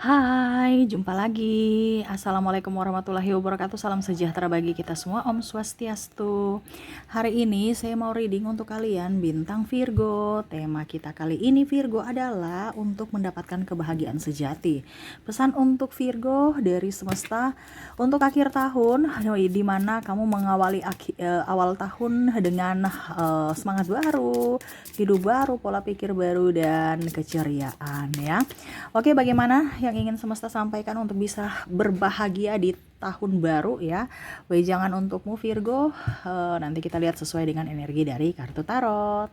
Hai, jumpa lagi. Assalamualaikum warahmatullahi wabarakatuh. Salam sejahtera bagi kita semua. Om Swastiastu. Hari ini saya mau reading untuk kalian bintang Virgo. Tema kita kali ini Virgo adalah untuk mendapatkan kebahagiaan sejati. Pesan untuk Virgo dari semesta untuk akhir tahun, di mana kamu mengawali awal tahun dengan semangat baru, hidup baru, pola pikir baru, dan keceriaan ya. Oke, bagaimana yang ingin semesta sampaikan untuk bisa berbahagia di tahun baru ya? Wejangan untukmu Virgo, nanti kita lihat sesuai dengan energi dari kartu tarot.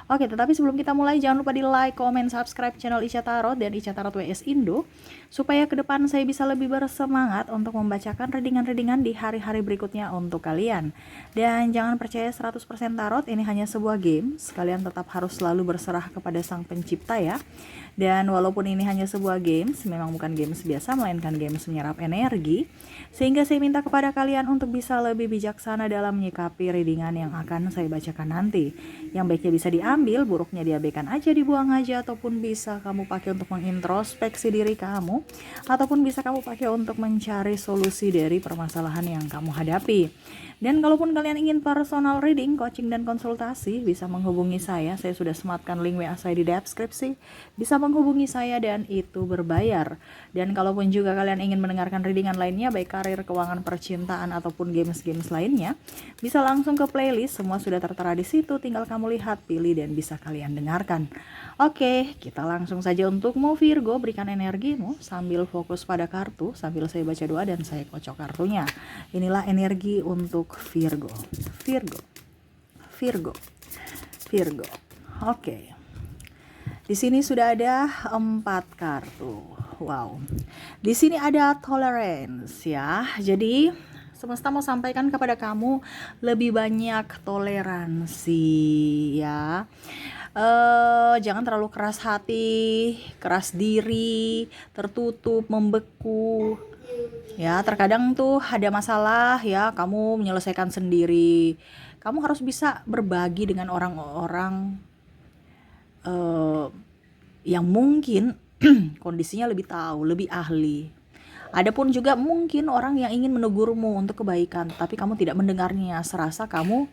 Oke, tetapi sebelum kita mulai jangan lupa di like, comment, subscribe channel Ica Tarot dan Ica Tarot WS Indo supaya ke depan saya bisa lebih bersemangat untuk membacakan readingan-readingan di hari-hari berikutnya untuk kalian. Dan jangan percaya 100% tarot, ini hanya sebuah game. Kalian tetap harus selalu berserah kepada Sang Pencipta ya. Dan walaupun ini hanya sebuah games, memang bukan games biasa, melainkan games menyerap energi. Sehingga saya minta kepada kalian untuk bisa lebih bijaksana dalam menyikapi readingan yang akan saya bacakan nanti. Yang baiknya bisa diambil, buruknya diabaikan aja, dibuang aja, ataupun bisa kamu pakai untuk mengintrospeksi diri kamu, ataupun bisa kamu pakai untuk mencari solusi dari permasalahan yang kamu hadapi. Dan kalaupun kalian ingin personal reading, coaching, dan konsultasi, bisa menghubungi saya. Saya sudah sematkan link WA saya di deskripsi. Bisa menghubungi saya dan itu berbayar. Dan kalaupun juga kalian ingin mendengarkan readingan lainnya, baik karir, keuangan, percintaan, ataupun games-games lainnya, bisa langsung ke playlist. Semua sudah tertera di situ, tinggal kamu lihat, pilih, dan bisa kalian dengarkan. Oke, kita langsung saja untukmu Virgo, berikan energimu sambil fokus pada kartu, sambil saya baca doa dan saya kocok kartunya. Inilah energi untuk Virgo. Virgo. Virgo. Virgo. Oke. Di sini sudah ada 4 kartu. Wow. Di sini ada tolerance ya. Jadi semesta mau sampaikan kepada kamu lebih banyak toleransi ya. Jangan terlalu keras hati, keras diri, tertutup, membeku. Ya, terkadang tuh ada masalah ya, kamu menyelesaikan sendiri. Kamu harus bisa berbagi dengan orang-orang yang mungkin kondisinya lebih tahu, lebih ahli. Adapun juga mungkin orang yang ingin menegurmu untuk kebaikan, tapi kamu tidak mendengarnya, serasa kamu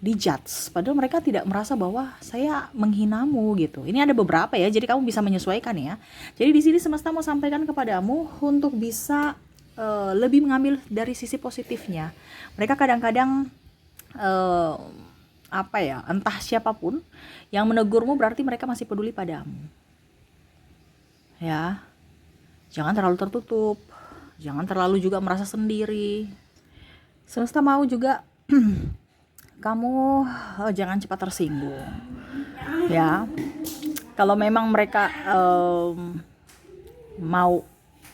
dijudge, padahal mereka tidak merasa bahwa saya menghinamu gitu. Ini ada beberapa ya, jadi kamu bisa menyesuaikan ya. Jadi di sini semesta mau sampaikan kepadamu untuk bisa lebih mengambil dari sisi positifnya. Mereka kadang-kadang entah siapapun yang menegurmu berarti mereka masih peduli padamu. Ya, jangan terlalu tertutup, jangan terlalu juga merasa sendiri. Semesta mau juga kamu jangan cepat tersinggung ya. Kalau memang mereka mau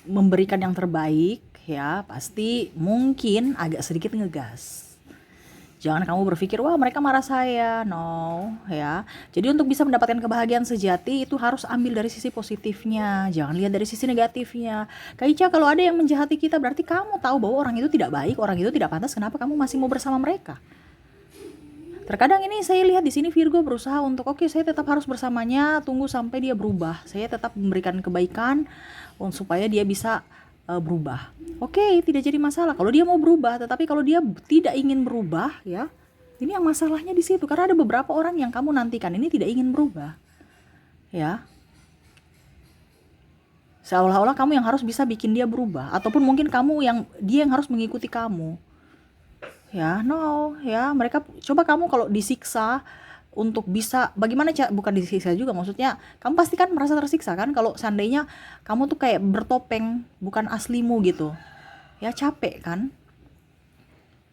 memberikan yang terbaik ya, pasti mungkin agak sedikit ngegas. Jangan kamu berpikir, wah mereka marah saya, no ya. Jadi untuk bisa mendapatkan kebahagiaan sejati itu harus ambil dari sisi positifnya, jangan lihat dari sisi negatifnya. Kak Ica, kalau ada yang menjahati kita berarti kamu tahu bahwa orang itu tidak baik, orang itu tidak pantas, kenapa kamu masih mau bersama mereka? Terkadang ini saya lihat di sini Virgo berusaha untuk saya tetap harus bersamanya, tunggu sampai dia berubah. Saya tetap memberikan kebaikan supaya dia bisa berubah. Tidak jadi masalah kalau dia mau berubah, tetapi kalau dia tidak ingin berubah ya, ini yang masalahnya di situ. Karena ada beberapa orang yang kamu nantikan ini tidak ingin berubah. Ya. Seolah-olah kamu yang harus bisa bikin dia berubah, ataupun mungkin dia yang harus mengikuti kamu. Ya, no, ya mereka coba kamu kalau disiksa untuk bisa bagaimana bukan disiksa juga, maksudnya kamu pasti kan merasa tersiksa kan kalau seandainya kamu tuh kayak bertopeng bukan aslimu gitu. Ya capek kan?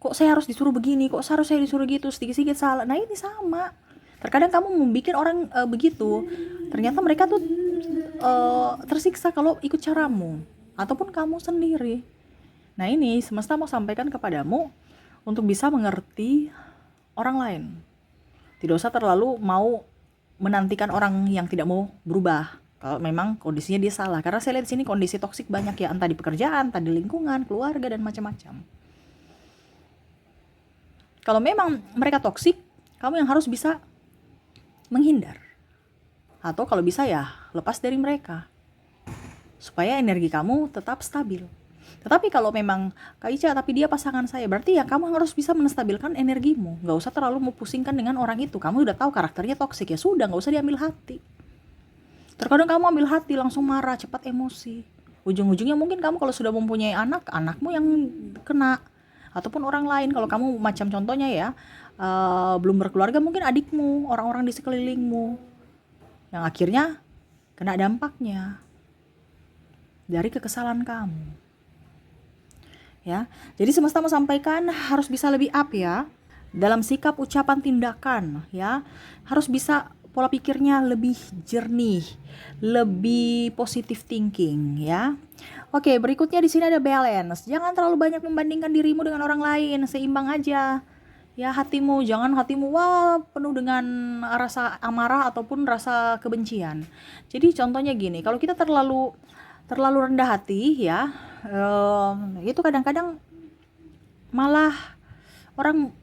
Kok saya harus disuruh begini, kok seharusnya saya disuruh gitu, sedikit-sedikit salah. Nah, ini sama. Terkadang kamu membuat orang begitu. Ternyata mereka tuh tersiksa kalau ikut caramu ataupun kamu sendiri. Nah, ini semesta mau sampaikan kepadamu untuk bisa mengerti orang lain. Tidak usah terlalu mau menantikan orang yang tidak mau berubah. Kalau memang kondisinya dia salah. Karena saya lihat di sini kondisi toksik banyak ya, entah di pekerjaan, entah di lingkungan, keluarga, dan macam-macam. Kalau memang mereka toksik, kamu yang harus bisa menghindar. Atau kalau bisa ya, lepas dari mereka. supaya energi kamu tetap stabil. Tetapi kalau memang Kak Ica, tapi dia pasangan saya, berarti ya kamu harus bisa menstabilkan energimu. Nggak usah terlalu memposingkan dengan orang itu. Kamu udah tahu karakternya toksik, ya sudah, nggak usah diambil hati. Terkadang kamu ambil hati, langsung marah, cepat emosi. Ujung-ujungnya mungkin kamu kalau sudah mempunyai anak, anakmu yang kena. Ataupun orang lain, kalau kamu macam contohnya ya, belum berkeluarga, mungkin adikmu, orang-orang di sekelilingmu. Yang akhirnya kena dampaknya dari kekesalan kamu. Ya, jadi semesta mau sampaikan harus bisa lebih up ya dalam sikap, ucapan, tindakan ya. Harus bisa pola pikirnya lebih jernih, lebih positive thinking ya. Oke, berikutnya di sini ada balance. Jangan terlalu banyak membandingkan dirimu dengan orang lain, seimbang aja. Ya, jangan hatimu penuh dengan rasa amarah ataupun rasa kebencian. Jadi contohnya gini, kalau kita terlalu rendah hati ya, itu kadang-kadang malah orang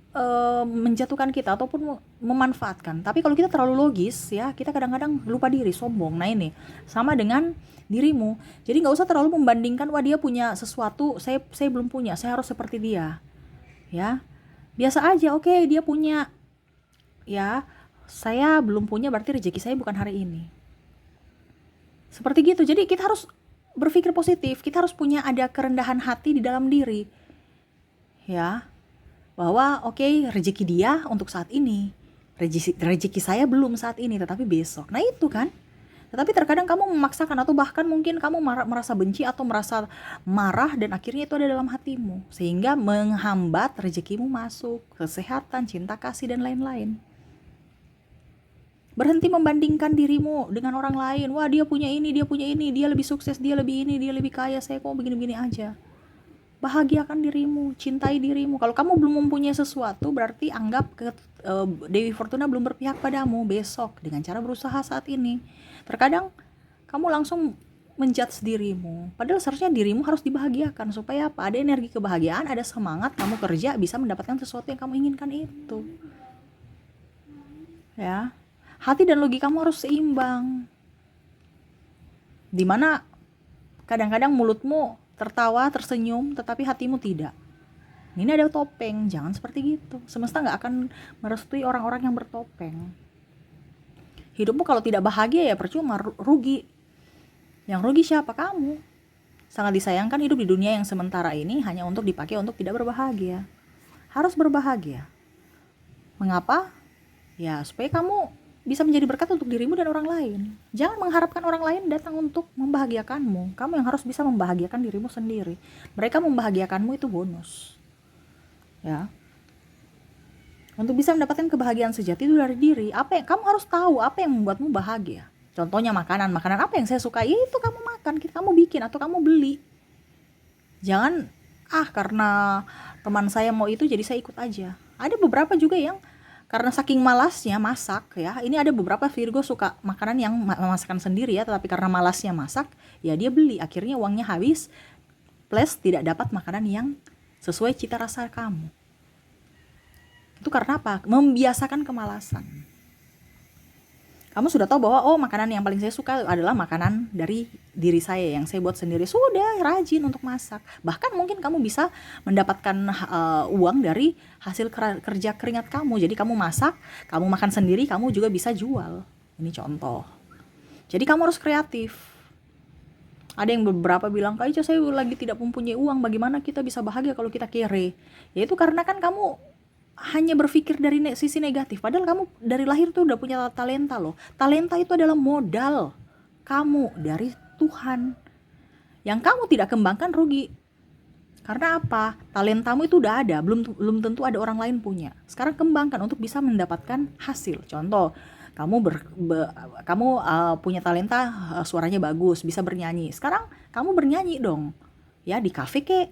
menjatuhkan kita ataupun memanfaatkan. Tapi kalau kita terlalu logis ya, kita kadang-kadang lupa diri, sombong. Nah ini sama dengan dirimu. Jadi nggak usah terlalu membandingkan, wah dia punya sesuatu, saya belum punya, saya harus seperti dia. Ya, biasa aja. Oke, dia punya, ya saya belum punya, berarti rezeki saya bukan hari ini. Seperti gitu. Jadi kita harus berpikir positif, kita harus punya ada kerendahan hati di dalam diri. Ya, bahwa oke, rezeki dia untuk saat ini, rezeki saya belum saat ini, tetapi besok. Nah itu kan. Tetapi terkadang kamu memaksakan, atau bahkan mungkin kamu merasa benci atau merasa marah, dan akhirnya itu ada dalam hatimu, sehingga menghambat rezekimu masuk, kesehatan, cinta kasih, dan lain-lain. Berhenti membandingkan dirimu dengan orang lain. Wah dia punya ini, dia lebih sukses, dia lebih ini, dia lebih kaya, saya kok begini-begini aja. Bahagiakan dirimu, cintai dirimu. Kalau kamu belum mempunyai sesuatu, berarti anggap Dewi Fortuna belum berpihak padamu besok dengan cara berusaha saat ini. Terkadang kamu langsung menjudge dirimu, padahal seharusnya dirimu harus dibahagiakan. Supaya apa? Ada energi kebahagiaan, ada semangat, kamu kerja bisa mendapatkan sesuatu yang kamu inginkan itu. Ya, hati dan logika kamu harus seimbang. Dimana kadang-kadang mulutmu tertawa, tersenyum, tetapi hatimu tidak. Ini ada topeng, jangan seperti gitu. Semesta gak akan merestui orang-orang yang bertopeng. Hidupmu kalau tidak bahagia ya percuma, rugi. Yang rugi siapa? Kamu. Sangat disayangkan hidup di dunia yang sementara ini hanya untuk dipakai untuk tidak berbahagia. Harus berbahagia. Mengapa? Ya supaya kamu bisa menjadi berkat untuk dirimu dan orang lain. Jangan mengharapkan orang lain datang untuk membahagiakanmu. Kamu yang harus bisa membahagiakan dirimu sendiri. Mereka membahagiakanmu itu bonus. Ya. Untuk bisa mendapatkan kebahagiaan sejati itu dari diri. Kamu harus tahu apa yang membuatmu bahagia. Contohnya makanan apa yang saya suka, ya itu kamu makan, kamu bikin atau kamu beli. Jangan karena teman saya mau itu jadi saya ikut aja. Ada beberapa juga yang karena saking malasnya masak ya, ini ada beberapa Virgo suka makanan yang masakan sendiri ya, tetapi karena malasnya masak ya dia beli, akhirnya uangnya habis plus tidak dapat makanan yang sesuai cita rasa kamu. Itu karena apa? Membiasakan kemalasan. Kamu sudah tahu bahwa makanan yang paling saya suka adalah makanan dari diri saya yang saya buat sendiri. Sudah rajin untuk masak. Bahkan mungkin kamu bisa mendapatkan uang dari hasil kerja keringat kamu. Jadi kamu masak, kamu makan sendiri, kamu juga bisa jual. Ini contoh. Jadi kamu harus kreatif. Ada yang beberapa bilang, Kak Ica saya lagi tidak mempunyai uang, bagaimana kita bisa bahagia kalau kita kere? Ya itu karena kan kamu hanya berpikir dari sisi negatif. Padahal kamu dari lahir tuh udah punya talenta loh. Talenta itu adalah modal kamu dari Tuhan. Yang kamu tidak kembangkan rugi. Karena apa? Talentamu itu udah ada, belum tentu ada orang lain punya. Sekarang kembangkan untuk bisa mendapatkan hasil. Contoh, kamu punya talenta, suaranya bagus, bisa bernyanyi. Sekarang kamu bernyanyi dong. Ya di kafe kek,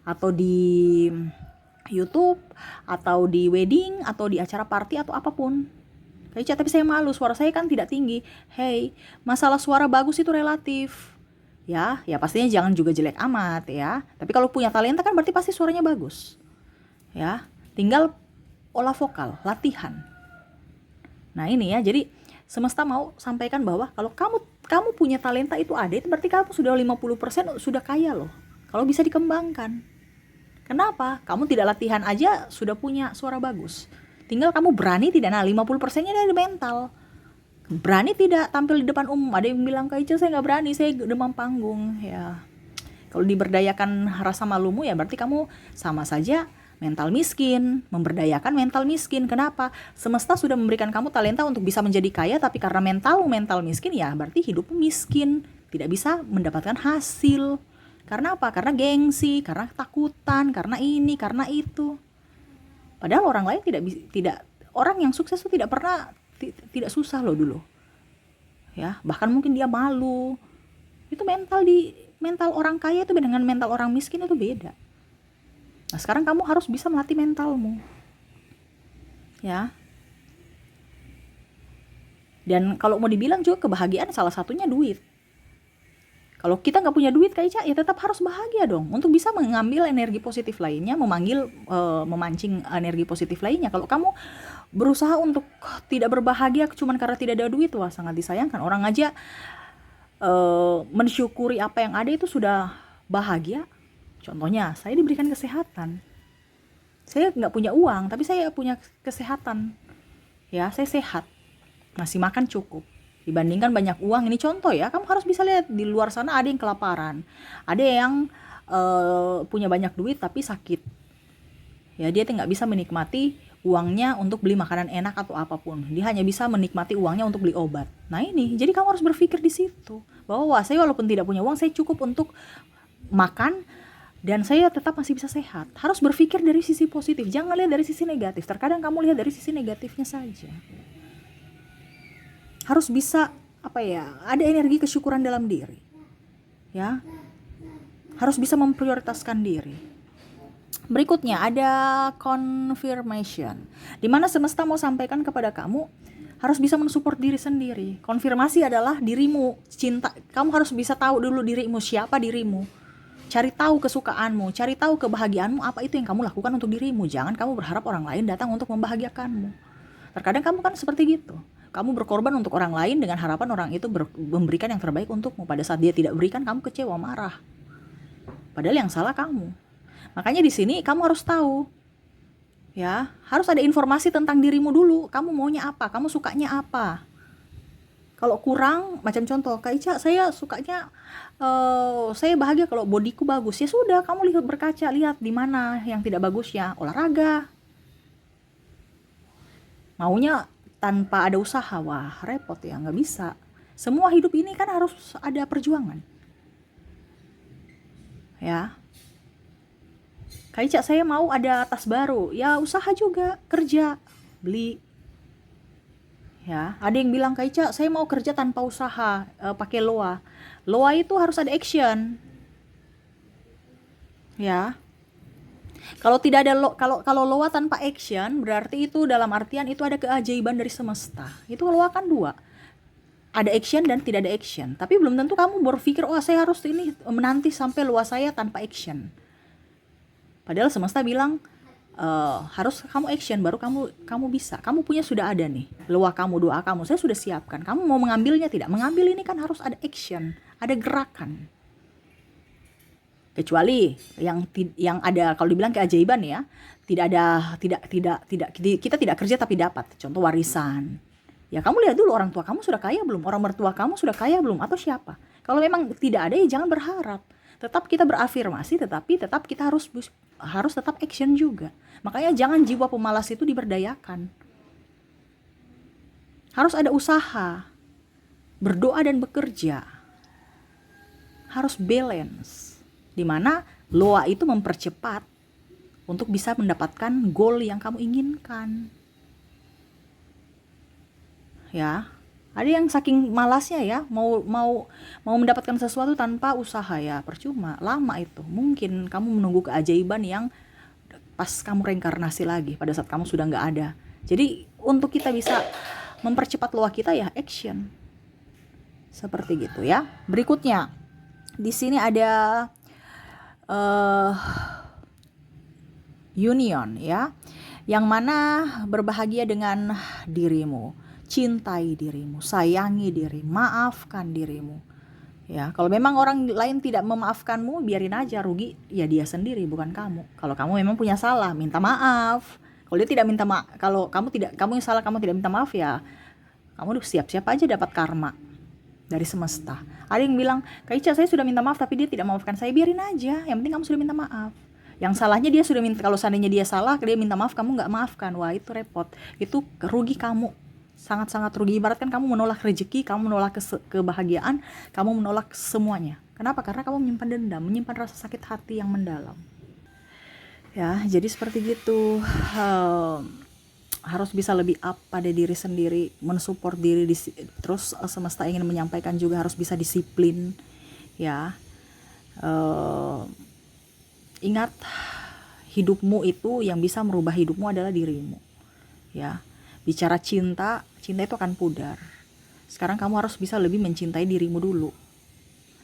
atau di YouTube, atau di wedding, atau di acara party, atau apapun. Kak, tapi saya malu, suara saya kan tidak tinggi. Hey, masalah suara bagus itu relatif. Ya pastinya jangan juga jelek amat ya. Tapi kalau punya talenta kan berarti pasti suaranya bagus. Ya, tinggal olah vokal, latihan. Nah ini ya, jadi Semesta mau sampaikan bahwa kalau kamu punya talenta itu ada, itu berarti kamu sudah 50% sudah kaya loh. Kalau bisa dikembangkan. Kenapa? Kamu tidak latihan aja sudah punya suara bagus. Tinggal kamu berani tidak. Nah, 50%-nya dari mental. Berani tidak tampil di depan umum. Ada yang bilang, Kak Ica, saya nggak berani, saya demam panggung. Ya, kalau diberdayakan rasa malumu ya berarti kamu sama saja mental miskin, memberdayakan mental miskin. Kenapa? Semesta sudah memberikan kamu talenta untuk bisa menjadi kaya, tapi karena mental miskin ya berarti hidupmu miskin, tidak bisa mendapatkan hasil. Karena apa? Karena gengsi, karena ketakutan, karena ini, karena itu. Padahal orang lain tidak orang yang sukses itu tidak pernah tidak susah loh dulu. Ya, bahkan mungkin dia malu. Itu mental orang kaya itu dengan mental orang miskin itu beda. Nah, sekarang kamu harus bisa melatih mentalmu. Ya. Dan kalau mau dibilang juga kebahagiaan salah satunya duit. Kalau kita nggak punya duit Kak Ica, ya tetap harus bahagia dong. Untuk bisa mengambil energi positif lainnya, memancing energi positif lainnya. Kalau kamu berusaha untuk tidak berbahagia cuma karena tidak ada duit, wah sangat disayangkan. Orang aja mensyukuri apa yang ada itu sudah bahagia. Contohnya, saya diberikan kesehatan. Saya nggak punya uang, tapi saya punya kesehatan. Ya, saya sehat. Masih makan cukup. Dibandingkan banyak uang, ini contoh ya, kamu harus bisa lihat di luar sana ada yang kelaparan, ada yang punya banyak duit tapi sakit, ya dia nggak bisa menikmati uangnya untuk beli makanan enak atau apapun, dia hanya bisa menikmati uangnya untuk beli obat. Nah ini, jadi kamu harus berpikir di situ, bahwa wah, saya walaupun tidak punya uang, saya cukup untuk makan, dan saya tetap masih bisa sehat. Harus berpikir dari sisi positif, jangan lihat dari sisi negatif. Terkadang kamu lihat dari sisi negatifnya saja. Harus bisa ada energi kesyukuran dalam diri, ya, harus bisa memprioritaskan diri. Berikutnya ada confirmation, dimana semesta mau sampaikan kepada kamu harus bisa mensupport diri sendiri. Konfirmasi adalah dirimu, cinta. Kamu harus bisa tahu dulu dirimu, siapa dirimu, cari tahu kesukaanmu, cari tahu kebahagiaanmu, apa itu yang kamu lakukan untuk dirimu. Jangan kamu berharap orang lain datang untuk membahagiakanmu. Terkadang kamu kan seperti gitu. Kamu berkorban untuk orang lain dengan harapan orang itu memberikan yang terbaik untukmu. Pada saat dia tidak berikan, kamu kecewa, marah. Padahal yang salah kamu. Makanya di sini kamu harus tahu, ya, harus ada informasi tentang dirimu dulu. Kamu maunya apa? Kamu sukanya apa? Kalau kurang, macam contoh, Kak Ica, saya sukanya, saya bahagia kalau bodiku bagus. Ya sudah, kamu lihat berkaca, lihat di mana yang tidak bagusnya. Olahraga. Maunya tanpa ada usaha, wah repot ya, nggak bisa. Semua hidup ini kan harus ada perjuangan, ya. Kak Ica, saya mau ada tas baru, ya usaha juga, kerja, beli. Ya, ada yang bilang, Kak Ica, saya mau kerja tanpa usaha, pakai loa. Loa itu harus ada action, ya. Kalau tidak ada kalau loa tanpa action, berarti itu dalam artian itu ada keajaiban dari semesta. Itu loa kan dua. Ada action dan tidak ada action. Tapi belum tentu kamu berpikir, "Oh, saya harus ini menanti sampai loa saya tanpa action." Padahal semesta bilang harus kamu action baru kamu bisa. Kamu punya sudah ada nih. Loa kamu, doa kamu, saya sudah siapkan. Kamu mau mengambilnya tidak? Mengambil ini kan harus ada action, ada gerakan. Kecuali yang ada, kalau dibilang keajaiban ya, kita tidak kerja tapi dapat, contoh warisan. Ya kamu lihat dulu orang tua kamu sudah kaya belum, orang mertua kamu sudah kaya belum, atau siapa. Kalau memang tidak ada ya jangan berharap. Tetap kita berafirmasi, tetapi tetap kita harus tetap action juga. Makanya jangan jiwa pemalas itu diberdayakan. Harus ada usaha, berdoa dan bekerja. Harus balance. Di mana loa itu mempercepat untuk bisa mendapatkan goal yang kamu inginkan. Ya, ada yang saking malasnya ya, mau mendapatkan sesuatu tanpa usaha, ya percuma, lama itu. Mungkin kamu menunggu keajaiban yang pas kamu reinkarnasi lagi pada saat kamu sudah nggak ada. Jadi untuk kita bisa mempercepat loa kita ya action. Seperti gitu ya. Berikutnya di sini ada union ya, yang mana berbahagia dengan dirimu. cintai dirimu, sayangi diri, maafkan dirimu. Ya, kalau memang orang lain tidak memaafkanmu, biarin aja, rugi ya dia sendiri, bukan kamu. Kalau kamu memang punya salah, minta maaf. Kalau dia tidak minta maaf, kalau kamu yang salah, kamu tidak minta maaf, ya kamu udah siap-siap aja dapat karma dari semesta. Ada yang bilang, Kak Ica, saya sudah minta maaf tapi dia tidak memaafkan saya. Biarin aja, yang penting kamu sudah minta maaf. Yang salahnya dia sudah minta, kalau seandainya dia salah, dia minta maaf, kamu nggak maafkan, wah itu repot, itu rugi kamu, sangat-sangat rugi. Ibaratkan kamu menolak rezeki, kamu menolak kebahagiaan, kamu menolak semuanya. Kenapa? Karena kamu menyimpan dendam, menyimpan rasa sakit hati yang mendalam. Ya, jadi seperti gitu. Harus bisa lebih up pada diri sendiri, mensupport diri, terus semesta ingin menyampaikan juga harus bisa disiplin. Ya, ingat, hidupmu itu, yang bisa merubah hidupmu adalah dirimu. Ya, bicara cinta itu akan pudar. Sekarang kamu harus bisa lebih mencintai dirimu dulu.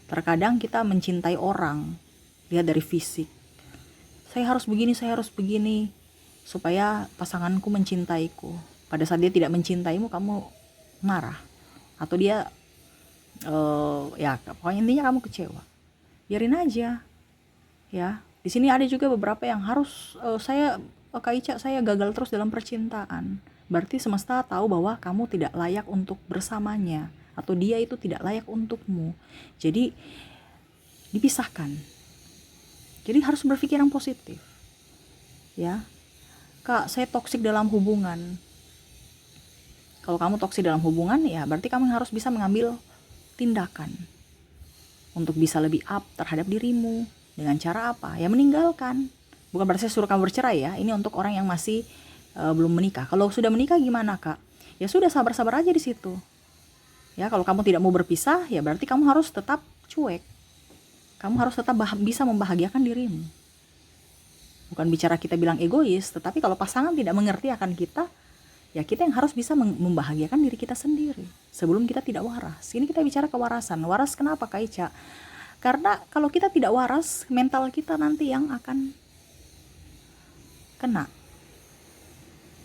Terkadang kita mencintai orang lihat dari fisik. Saya harus begini supaya pasanganku mencintaiku. Pada saat dia tidak mencintaimu, kamu marah atau dia ya pokoknya intinya kamu kecewa. Biarin aja. Ya, di sini ada juga beberapa yang harus Kak Ica, saya gagal terus dalam percintaan. Berarti semesta tahu bahwa kamu tidak layak untuk bersamanya, atau dia itu tidak layak untukmu. Jadi dipisahkan. Jadi harus berpikir yang positif. Ya, Kak, saya toksik dalam hubungan. Kalau kamu toksik dalam hubungan, ya berarti kamu harus bisa mengambil tindakan untuk bisa lebih up terhadap dirimu. Dengan cara apa? Ya meninggalkan. Bukan berarti saya suruh kamu bercerai ya. Ini untuk orang yang masih belum menikah. Kalau sudah menikah gimana, Kak? Ya sudah, sabar-sabar aja di situ. Ya, kalau kamu tidak mau berpisah, ya berarti kamu harus tetap cuek. Kamu harus tetap bisa membahagiakan dirimu. Bukan bicara kita bilang egois, tetapi kalau pasangan tidak mengerti akan kita, ya kita yang harus bisa membahagiakan diri kita sendiri sebelum kita tidak waras. Ini kita bicara kewarasan. Waras kenapa, Kak Ica? Karena kalau kita tidak waras, mental kita nanti yang akan kena.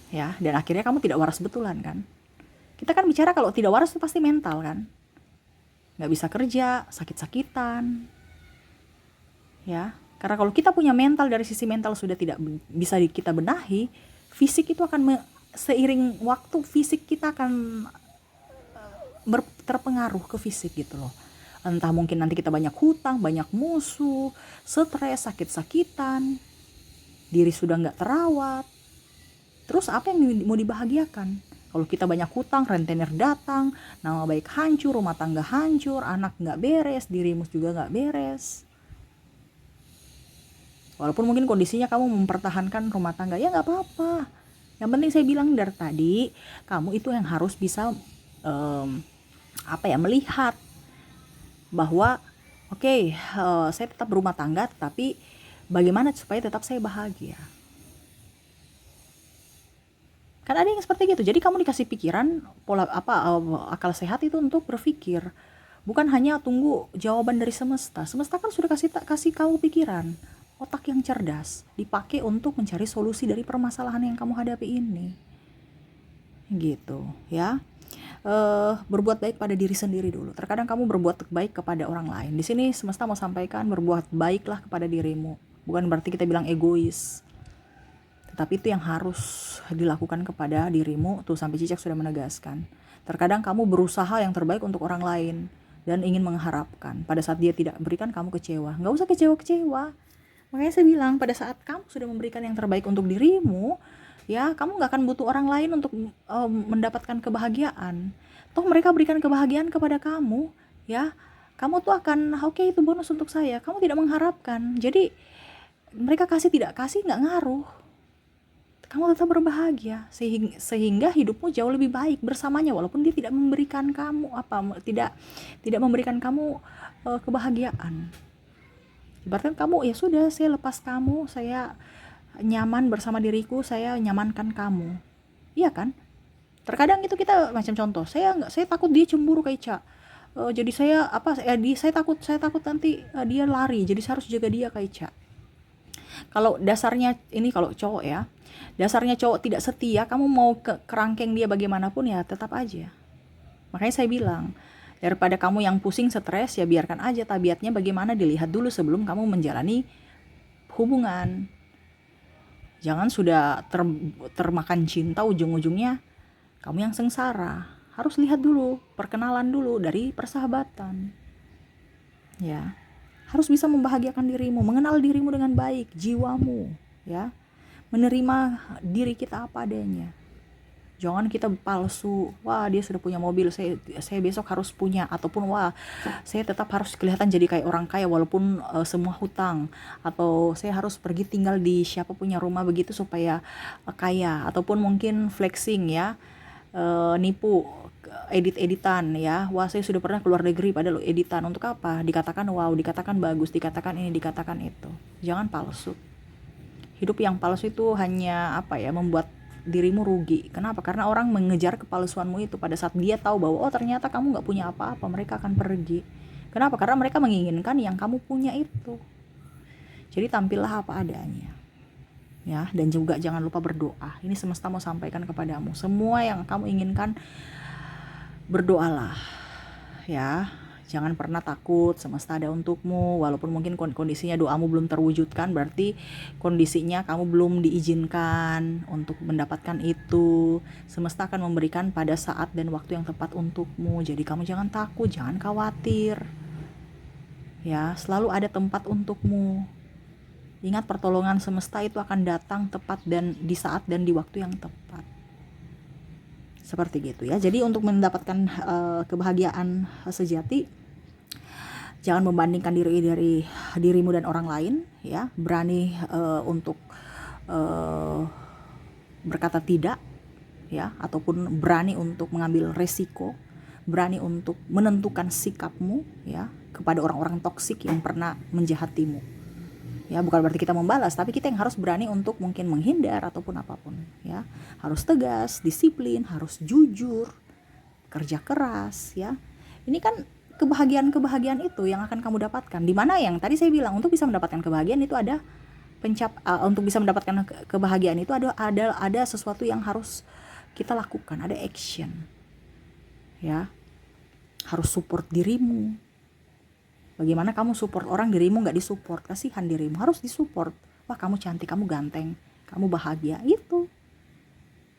Ya, dan akhirnya kamu tidak waras betulan kan. Kita kan bicara kalau tidak waras itu pasti mental kan. Gak bisa kerja, sakit-sakitan. Ya, karena kalau kita punya mental, dari sisi mental sudah tidak bisa kita benahi, fisik itu akan seiring waktu, fisik kita akan terpengaruh ke fisik gitu loh. Entah mungkin nanti kita banyak hutang, banyak musuh, stres, sakit-sakitan, diri sudah gak terawat. Terus apa yang mau dibahagiakan? Kalau kita banyak hutang, rentenir datang, nama baik hancur, rumah tangga hancur, anak gak beres, dirimu juga gak beres. Walaupun mungkin kondisinya kamu mempertahankan rumah tangga, ya gak apa-apa. Yang penting saya bilang dari tadi, kamu itu yang harus bisa melihat bahwa saya tetap berumah tangga, tapi bagaimana supaya tetap saya bahagia. Kan ada yang seperti gitu. Jadi kamu dikasih pikiran, akal sehat itu untuk berpikir. Bukan hanya tunggu jawaban dari semesta. Semesta kan sudah kasih kamu pikiran, otak yang cerdas, dipakai untuk mencari solusi dari permasalahan yang kamu hadapi ini. Gitu, ya. Berbuat baik pada diri sendiri dulu. Terkadang kamu berbuat baik kepada orang lain. Di sini semesta mau sampaikan, berbuat baiklah kepada dirimu. Bukan berarti kita bilang egois. Tetapi itu yang harus dilakukan kepada dirimu. Tuh, sampai Cicak sudah menegaskan. Terkadang kamu berusaha yang terbaik untuk orang lain dan ingin mengharapkan. Pada saat dia tidak berikan, kamu kecewa. Gak usah kecewa-kecewa. Makanya saya bilang, pada saat kamu sudah memberikan yang terbaik untuk dirimu, ya kamu gak akan butuh orang lain untuk mendapatkan kebahagiaan. Toh mereka berikan kebahagiaan kepada kamu, ya. Kamu tuh akan, itu bonus untuk saya. Kamu tidak mengharapkan. Jadi mereka kasih tidak kasih gak ngaruh. Kamu tetap berbahagia, sehingga hidupmu jauh lebih baik bersamanya, walaupun dia tidak memberikan kamu tidak memberikan kamu kebahagiaan. Ibaratkan kamu, ya sudah, saya lepas kamu, saya nyaman bersama diriku, saya nyamankan kamu. Iya kan? Terkadang itu kita, macam contoh, saya takut dia cemburu Kak Ica. Jadi saya takut nanti dia lari, jadi saya harus jaga dia Kak Ica. Kalau dasarnya ini, kalau cowok ya, dasarnya cowok tidak setia, kamu mau ke kerangkeng dia bagaimanapun ya tetap aja. Makanya saya bilang, daripada kamu yang pusing stres, ya biarkan aja tabiatnya bagaimana, dilihat dulu sebelum kamu menjalani hubungan. Jangan sudah termakan cinta ujung-ujungnya kamu yang sengsara. Harus lihat dulu, perkenalan dulu dari persahabatan. Ya. Harus bisa membahagiakan dirimu, mengenal dirimu dengan baik, jiwamu, ya. Menerima diri kita apa adanya. Jangan kita palsu, wah dia sudah punya mobil, saya besok harus punya, ataupun wah saya tetap harus kelihatan jadi kayak orang kaya walaupun semua hutang, atau saya harus pergi tinggal di siapa punya rumah begitu supaya kaya, ataupun mungkin flexing ya, nipu, edit-editan ya, wah saya sudah pernah keluar negeri padahal editan, untuk apa? Dikatakan wow, dikatakan bagus, dikatakan ini, dikatakan itu. Jangan palsu. Hidup yang palsu itu hanya apa ya, membuat dirimu rugi. Kenapa? Karena orang mengejar kepalsuanmu itu. Pada saat dia tahu bahwa oh ternyata kamu nggak punya apa-apa, mereka akan pergi. Kenapa? Karena mereka menginginkan yang kamu punya itu. Jadi tampillah apa adanya, ya. Dan juga jangan lupa berdoa. Ini semesta mau sampaikan kepadamu, semua yang kamu inginkan, berdoalah, ya. Jangan pernah takut, semesta ada untukmu. Walaupun mungkin kondisinya doamu belum terwujudkan, berarti kondisinya kamu belum diizinkan untuk mendapatkan itu. Semesta akan memberikan pada saat dan waktu yang tepat untukmu. Jadi kamu jangan takut, jangan khawatir. Ya, selalu ada tempat untukmu. Ingat, pertolongan semesta itu akan datang tepat dan di saat dan di waktu yang tepat. Seperti gitu ya. Jadi untuk mendapatkan kebahagiaan sejati, jangan membandingkan diri dari dirimu dan orang lain, ya. Berani untuk berkata tidak, ya, ataupun berani untuk mengambil resiko, berani untuk menentukan sikapmu, ya, kepada orang-orang toksik yang pernah menjahatimu. Ya, bukan berarti kita membalas, tapi kita yang harus berani untuk mungkin menghindar ataupun apapun, ya. Harus tegas, disiplin, harus jujur, kerja keras, ya. Ini kan kebahagiaan itu yang akan kamu dapatkan. Di mana yang tadi saya bilang, untuk bisa mendapatkan kebahagiaan itu ada untuk bisa mendapatkan kebahagiaan itu ada sesuatu yang harus kita lakukan, ada action. Ya. Harus support dirimu. Bagaimana kamu support orang, dirimu nggak disupport, kasihan dirimu, harus disupport. Wah kamu cantik, kamu ganteng, kamu bahagia, itu.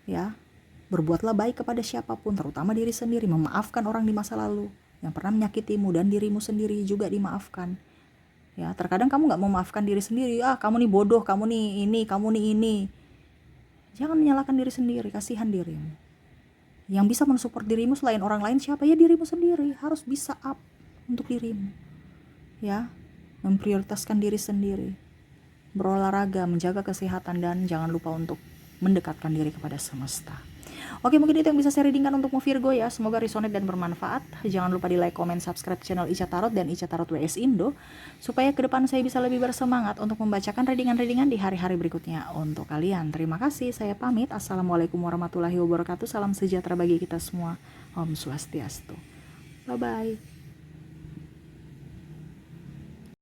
Ya, berbuatlah baik kepada siapapun, terutama diri sendiri, memaafkan orang di masa lalu yang pernah menyakitimu, dan dirimu sendiri juga dimaafkan. Ya, terkadang kamu nggak memaafkan diri sendiri, kamu nih bodoh, kamu nih ini, kamu nih ini. Jangan menyalahkan diri sendiri, kasihan dirimu. Yang bisa mensupport dirimu selain orang lain siapa? Ya dirimu sendiri, harus bisa up untuk dirimu. Ya, memprioritaskan diri sendiri, berolahraga, menjaga kesehatan, dan jangan lupa untuk mendekatkan diri kepada semesta. Oke, mungkin itu yang bisa saya readingkan untukmu Virgo ya. Semoga resonate dan bermanfaat. Jangan lupa di like, comment, subscribe channel Ica Tarot dan Ica Tarot WS Indo, supaya ke depan saya bisa lebih bersemangat untuk membacakan readingan-readingan di hari-hari berikutnya untuk kalian. Terima kasih, saya pamit. Assalamualaikum warahmatullahi wabarakatuh. Salam sejahtera bagi kita semua. Om Swastiastu. Bye-bye.